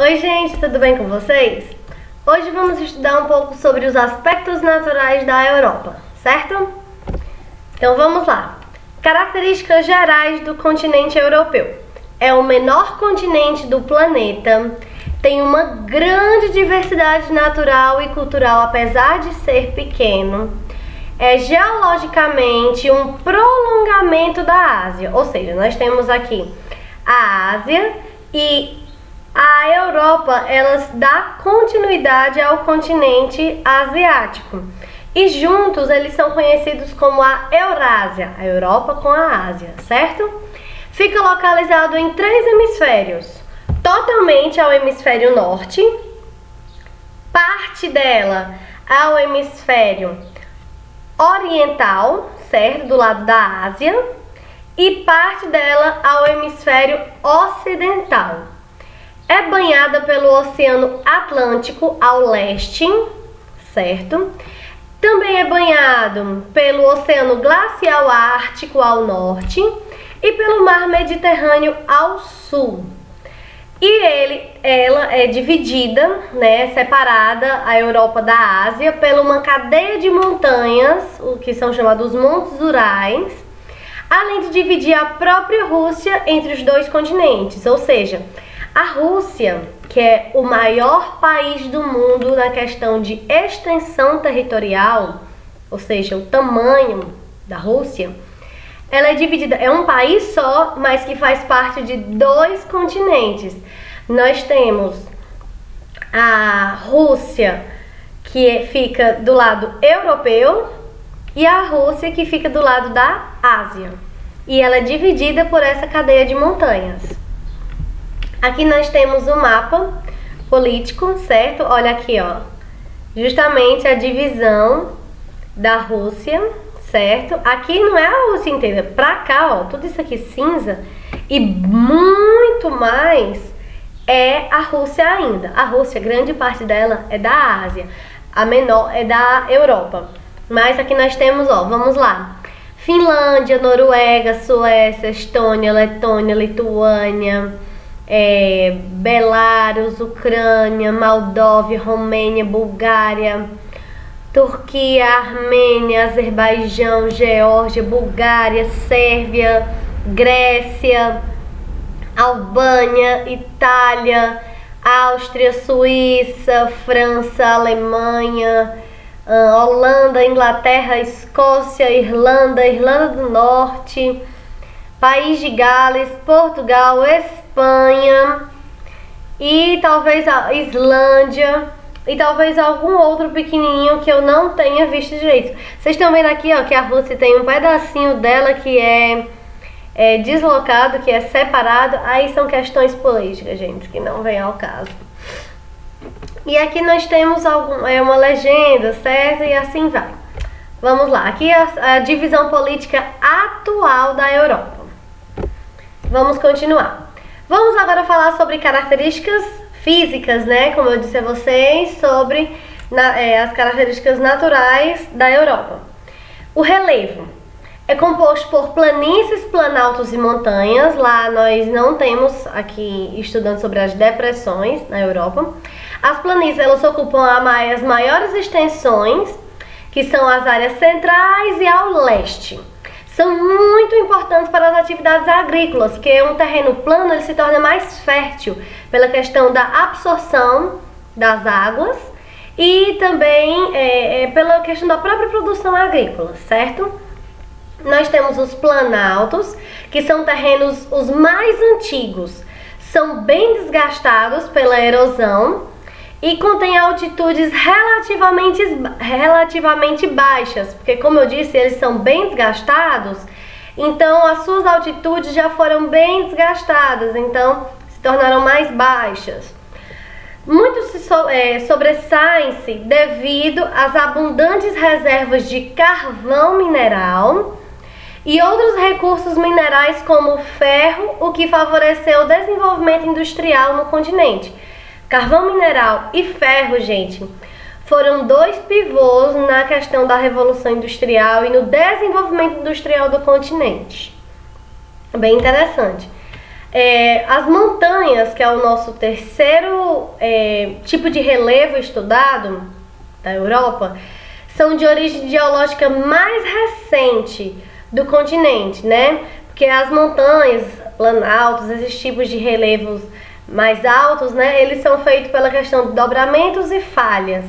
Oi gente, tudo bem com vocês? Hoje vamos estudar um pouco sobre os aspectos naturais da Europa, certo? Então vamos lá. Características gerais do continente europeu. É o menor continente do planeta, tem uma grande diversidade natural e cultural apesar de ser pequeno. É geologicamente um prolongamento da Ásia, ou seja, nós temos aqui a Ásia e a Europa, elas dá continuidade ao continente asiático. E juntos eles são conhecidos como a Eurásia, a Europa com a Ásia, certo? Fica localizado em 3 hemisférios, totalmente ao hemisfério norte, parte dela ao hemisfério oriental, certo? Do lado da Ásia, e parte dela ao hemisfério ocidental. É banhada pelo Oceano Atlântico ao leste, certo? Também é banhado pelo Oceano Glacial Ártico ao norte e pelo Mar Mediterrâneo ao sul. E ela é dividida, separada, a Europa da Ásia, por uma cadeia de montanhas, o que são chamados Montes Urais, além de dividir a própria Rússia entre os dois continentes, ou seja, a Rússia, que é o maior país do mundo na questão de extensão territorial, ou seja, o tamanho da Rússia, ela é dividida, é um país só, mas que faz parte de 2 continentes. Nós temos a Rússia, que fica do lado europeu, e a Rússia, que fica do lado da Ásia. E ela é dividida por essa cadeia de montanhas. Aqui nós temos o mapa político, certo? Olha aqui, ó. Justamente a divisão da Rússia, certo? Aqui não é a Rússia inteira. Pra cá, ó, tudo isso aqui cinza e muito mais é a Rússia ainda. A Rússia, grande parte dela é da Ásia. A menor é da Europa. Mas aqui nós temos, ó, vamos lá. Finlândia, Noruega, Suécia, Estônia, Letônia, Lituânia, Belarus, Ucrânia, Moldóvia, Romênia, Bulgária, Turquia, Armênia, Azerbaijão, Geórgia, Bulgária, Sérvia, Grécia, Albânia, Itália, Áustria, Suíça, França, Alemanha, Holanda, Inglaterra, Escócia, Irlanda, Irlanda do Norte, País de Gales, Portugal, Espanha e talvez a Islândia e talvez algum outro pequenininho que eu não tenha visto direito. Vocês estão vendo aqui, ó, que a Rússia tem um pedacinho dela que é deslocado, que é separado. Aí são questões políticas, gente, que não vem ao caso. E aqui nós temos uma legenda, certo? E assim vai. Vamos lá, aqui a divisão política atual da Europa. Vamos continuar. Vamos agora falar sobre características físicas, como eu disse a vocês, sobre as características naturais da Europa. O relevo é composto por planícies, planaltos e montanhas. Lá nós não temos aqui estudando sobre as depressões na Europa. As planícies, elas ocupam as maiores extensões, que são as áreas centrais e ao leste. São muito importantes para as atividades agrícolas, porque um terreno plano ele se torna mais fértil pela questão da absorção das águas e também pela questão da própria produção agrícola, certo? Nós temos os planaltos, que são terrenos os mais antigos, são bem desgastados pela erosão e contém altitudes relativamente baixas, porque como eu disse, eles são bem desgastados, então as suas altitudes já foram bem desgastadas, então se tornaram mais baixas. Muitos se sobressaem-se devido às abundantes reservas de carvão mineral e outros recursos minerais como ferro, o que favoreceu o desenvolvimento industrial no continente. Carvão mineral e ferro, gente, foram 2 pivôs na questão da Revolução Industrial e no desenvolvimento industrial do continente. Bem interessante. As montanhas, que é o nosso terceiro tipo de relevo estudado da Europa, são de origem geológica mais recente do continente, né? Porque as montanhas, planaltos, esses tipos de relevos mais altos, né? Eles são feitos pela questão de dobramentos e falhas.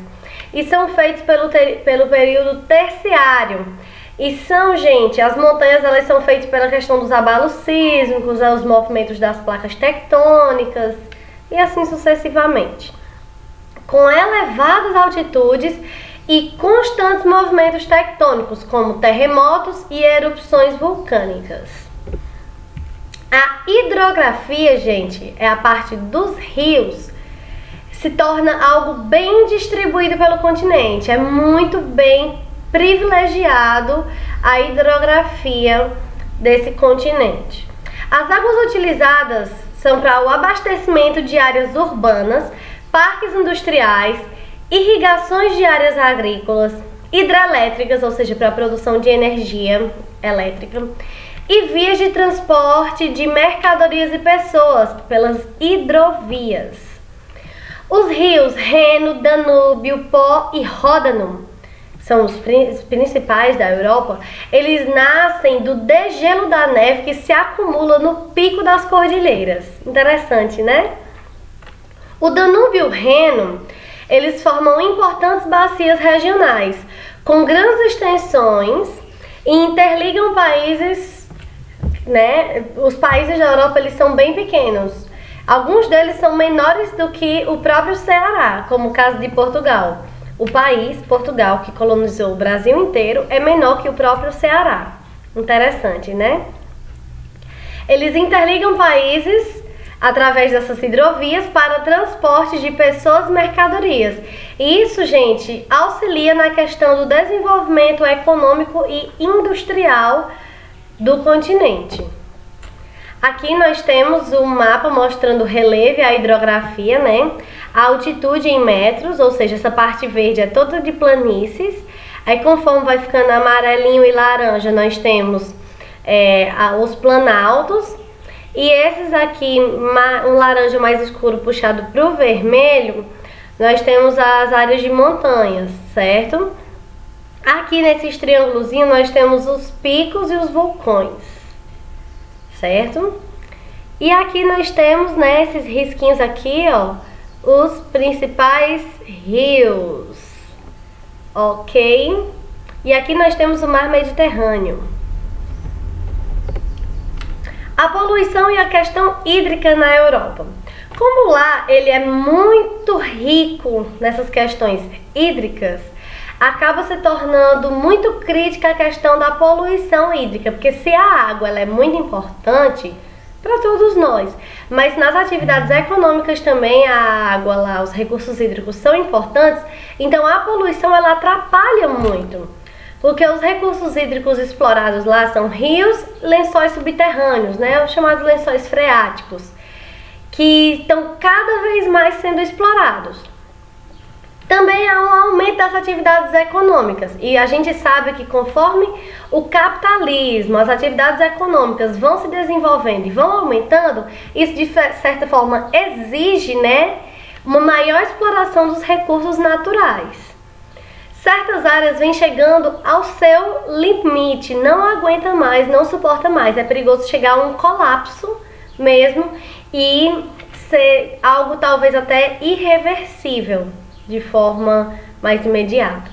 E são feitos pelo período terciário. E são, gente, as montanhas elas são feitas pela questão dos abalos sísmicos, os movimentos das placas tectônicas e assim sucessivamente. Com elevadas altitudes e constantes movimentos tectônicos, como terremotos e erupções vulcânicas. A hidrografia, gente, é a parte dos rios, se torna algo bem distribuído pelo continente. É muito bem privilegiado a hidrografia desse continente. As águas utilizadas são para o abastecimento de áreas urbanas, parques industriais, irrigações de áreas agrícolas, hidrelétricas, ou seja, para a produção de energia elétrica, e vias de transporte de mercadorias e pessoas pelas hidrovias. Os rios Reno, Danúbio, Pó e Ródano são os principais da Europa. Eles nascem do degelo da neve que se acumula no pico das cordilheiras. Interessante, né? O Danúbio e o Reno, eles formam importantes bacias regionais, com grandes extensões e interligam países, né? Os países da Europa, eles são bem pequenos. Alguns deles são menores do que o próprio Ceará, como o caso de Portugal. O país, Portugal, que colonizou o Brasil inteiro, é menor que o próprio Ceará. Interessante, né? Eles interligam países através dessas hidrovias para transporte de pessoas e mercadorias. E isso, gente, auxilia na questão do desenvolvimento econômico e industrial do continente. Aqui nós temos um mapa mostrando o relevo e a hidrografia, né? A altitude em metros, ou seja, essa parte verde é toda de planícies. Aí conforme vai ficando amarelinho e laranja, nós temos os planaltos. E esses aqui, um laranja mais escuro puxado para o vermelho, nós temos as áreas de montanhas, certo? Aqui nesses triângulozinhos nós temos os picos e os vulcões, certo? E aqui nós temos, né, esses risquinhos aqui, ó, os principais rios, ok? E aqui nós temos o mar Mediterrâneo. A poluição e a questão hídrica na Europa. Como lá ele é muito rico nessas questões hídricas, acaba se tornando muito crítica a questão da poluição hídrica, porque se a água ela é muito importante para todos nós, mas nas atividades econômicas também a água lá, os recursos hídricos são importantes, então a poluição ela atrapalha muito, porque os recursos hídricos explorados lá são rios, lençóis subterrâneos, né, os chamados lençóis freáticos, que estão cada vez mais sendo explorados. Também há um aumento das atividades econômicas e a gente sabe que conforme o capitalismo, as atividades econômicas vão se desenvolvendo e vão aumentando, isso de certa forma exige, né, uma maior exploração dos recursos naturais. Certas áreas vêm chegando ao seu limite, não aguenta mais, não suporta mais, é perigoso chegar a um colapso mesmo e ser algo talvez até irreversível de forma mais imediata.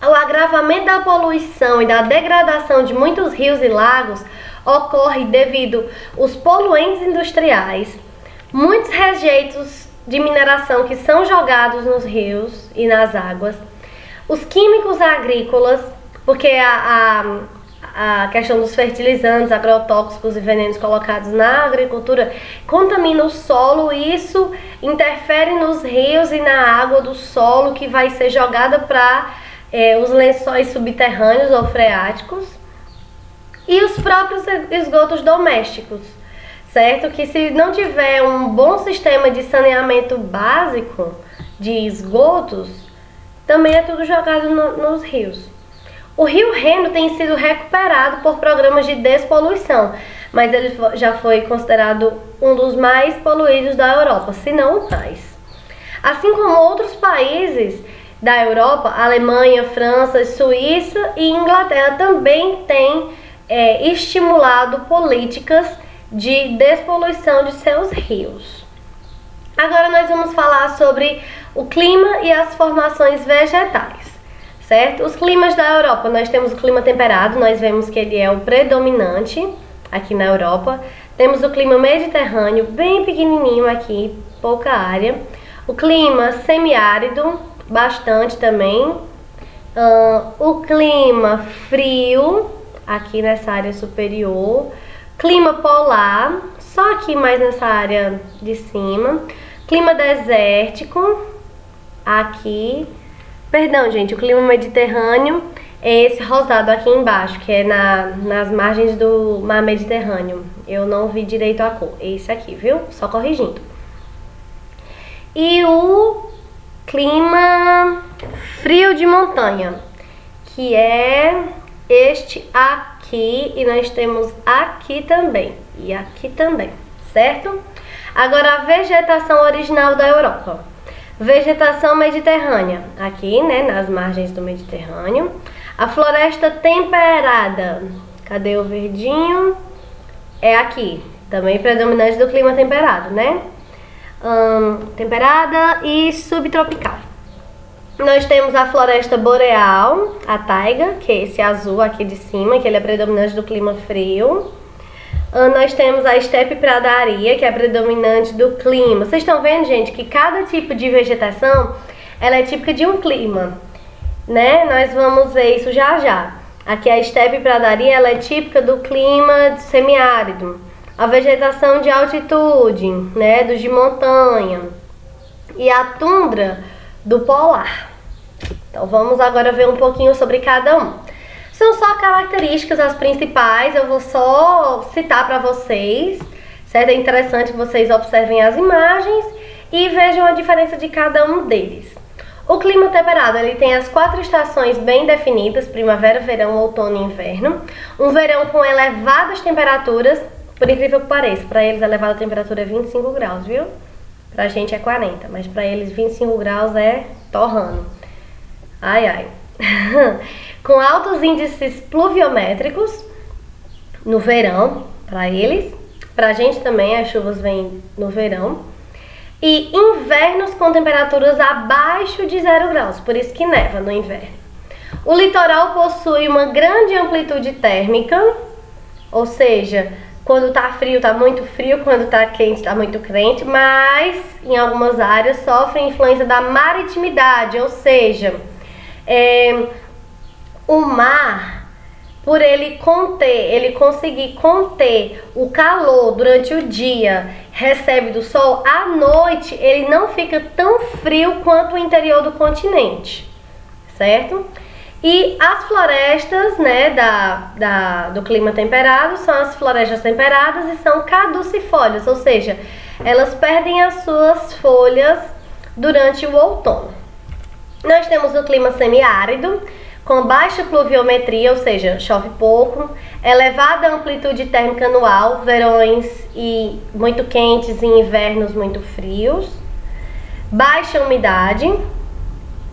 O agravamento da poluição e da degradação de muitos rios e lagos ocorre devido aos poluentes industriais, muitos rejeitos de mineração que são jogados nos rios e nas águas, os químicos agrícolas, porque a questão dos fertilizantes, agrotóxicos e venenos colocados na agricultura contamina o solo e isso interfere nos rios e na água do solo que vai ser jogada para os lençóis subterrâneos ou freáticos e os próprios esgotos domésticos, certo? Que se não tiver um bom sistema de saneamento básico de esgotos, também é tudo jogado nos rios. O rio Reno tem sido recuperado por programas de despoluição, mas ele já foi considerado um dos mais poluídos da Europa, se não o mais. Assim como outros países da Europa, Alemanha, França, Suíça e Inglaterra também têm estimulado políticas de despoluição de seus rios. Agora nós vamos falar sobre o clima e as formações vegetais, certo? Os climas da Europa, nós temos o clima temperado, nós vemos que ele é o predominante aqui na Europa. Temos o clima mediterrâneo, bem pequenininho aqui, pouca área. O clima semiárido, bastante também. O clima frio, aqui nessa área superior. Clima polar, só aqui mais nessa área de cima. Clima desértico, aqui. Perdão, gente, o clima mediterrâneo é esse rosado aqui embaixo, que é nas margens do mar Mediterrâneo. Eu não vi direito a cor. Esse aqui, viu? Só corrigindo. E o clima frio de montanha, que é este aqui, e nós temos aqui também, e aqui também, certo? Agora a vegetação original da Europa. Vegetação mediterrânea, aqui, né, nas margens do Mediterrâneo. A floresta temperada, cadê o verdinho? É aqui, também predominante do clima temperado, né? Temperada e subtropical. Nós temos a floresta boreal, a taiga, que é esse azul aqui de cima, que ele é predominante do clima frio. Nós temos a estepe pradaria, que é predominante do clima. Vocês estão vendo, gente, que cada tipo de vegetação, ela é típica de um clima, né? Nós vamos ver isso já já. Aqui a estepe pradaria, ela é típica do clima semiárido. A vegetação de altitude, né, dos de montanha, e a tundra do polar. Então vamos agora ver um pouquinho sobre cada um. São só características as principais, eu vou só citar para vocês, certo? É interessante que vocês observem as imagens e vejam a diferença de cada um deles. O clima temperado, ele tem as 4 estações bem definidas, primavera, verão, outono e inverno. Um verão com elevadas temperaturas. Por incrível que pareça, para eles a elevada temperatura é 25 graus, viu? Pra gente é 40, mas pra eles 25 graus é torrando. Ai, ai. Com altos índices pluviométricos no verão, pra eles. Pra gente também, as chuvas vêm no verão. E invernos com temperaturas abaixo de 0 graus, por isso que neva no inverno. O litoral possui uma grande amplitude térmica, ou seja, quando tá frio, tá muito frio, quando tá quente, tá muito quente, mas em algumas áreas sofre influência da maritimidade, ou seja, o mar, por ele conseguir conter o calor durante o dia, recebe do sol, à noite ele não fica tão frio quanto o interior do continente, certo? E as florestas, né, do clima temperado são as florestas temperadas e são caducifólias, ou seja, elas perdem as suas folhas durante o outono. Nós temos o clima semiárido, com baixa pluviometria, ou seja, chove pouco, elevada amplitude térmica anual, verões e muito quentes e invernos muito frios, baixa umidade,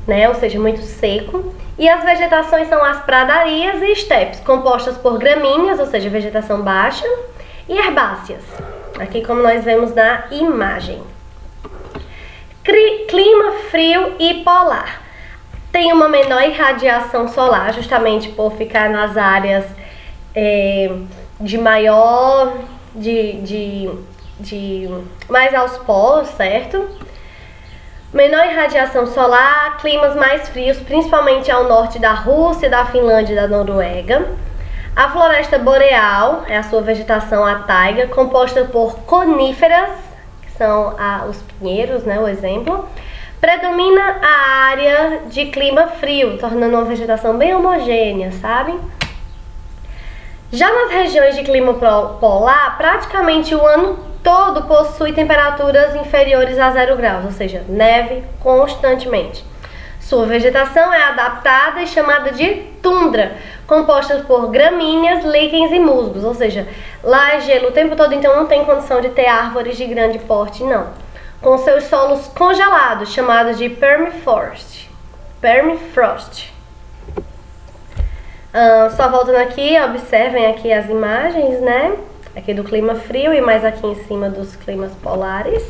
né, ou seja, muito seco. E as vegetações são as pradarias e estepes, compostas por gramíneas, ou seja, vegetação baixa, e herbáceas, aqui como nós vemos na imagem. Clima frio e polar. Tem uma menor irradiação solar, justamente por ficar nas áreas mais aos polos, certo? Menor irradiação solar, climas mais frios, principalmente ao norte da Rússia, da Finlândia e da Noruega. A floresta boreal é a sua vegetação, a taiga, composta por coníferas, que são os pinheiros, né, o exemplo. Predomina a área de clima frio, tornando uma vegetação bem homogênea, sabe? Já nas regiões de clima polar, praticamente o ano todo possui temperaturas inferiores a 0 graus, ou seja, neve constantemente. Sua vegetação é adaptada e chamada de tundra, compostas por gramíneas, líquens e musgos. Ou seja, lá é gelo o tempo todo, então não tem condição de ter árvores de grande porte, não. Com seus solos congelados, chamados de permafrost. Só voltando aqui, observem aqui as imagens, né? Aqui do clima frio e mais aqui em cima dos climas polares.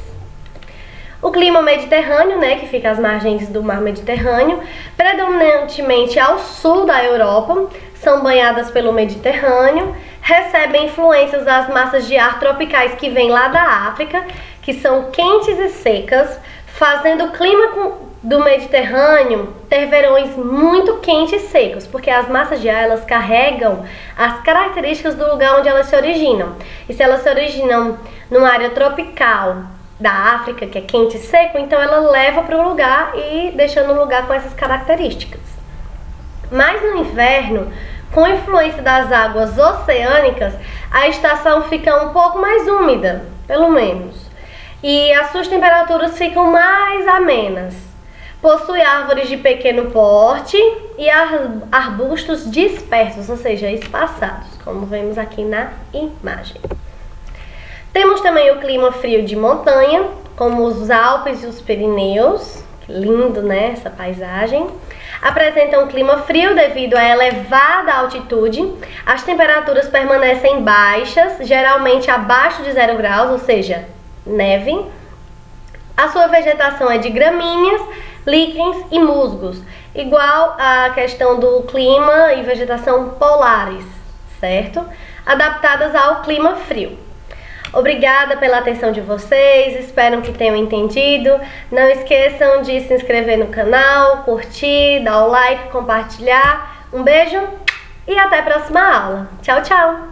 O clima mediterrâneo, né, que fica às margens do mar Mediterrâneo, predominantemente ao sul da Europa, são banhadas pelo Mediterrâneo, recebem influências das massas de ar tropicais que vêm lá da África, que são quentes e secas, fazendo o clima do Mediterrâneo ter verões muito quentes e secos, porque as massas de ar, elas carregam as características do lugar onde elas se originam. E se elas se originam numa área tropical da África, que é quente e seco, então ela leva para o lugar e deixando o lugar com essas características. Mas no inverno, com influência das águas oceânicas, a estação fica um pouco mais úmida, pelo menos. E as suas temperaturas ficam mais amenas. Possui árvores de pequeno porte e arbustos dispersos, ou seja, espaçados, como vemos aqui na imagem. Temos também o clima frio de montanha, como os Alpes e os Pirineus. Lindo, né, essa paisagem. Apresenta um clima frio devido à elevada altitude. As temperaturas permanecem baixas, geralmente abaixo de 0 graus, ou seja, neve. A sua vegetação é de gramíneas, líquens e musgos, igual à questão do clima e vegetação polares, certo? Adaptadas ao clima frio. Obrigada pela atenção de vocês, espero que tenham entendido. Não esqueçam de se inscrever no canal, curtir, dar o like, compartilhar. Um beijo e até a próxima aula. Tchau, tchau!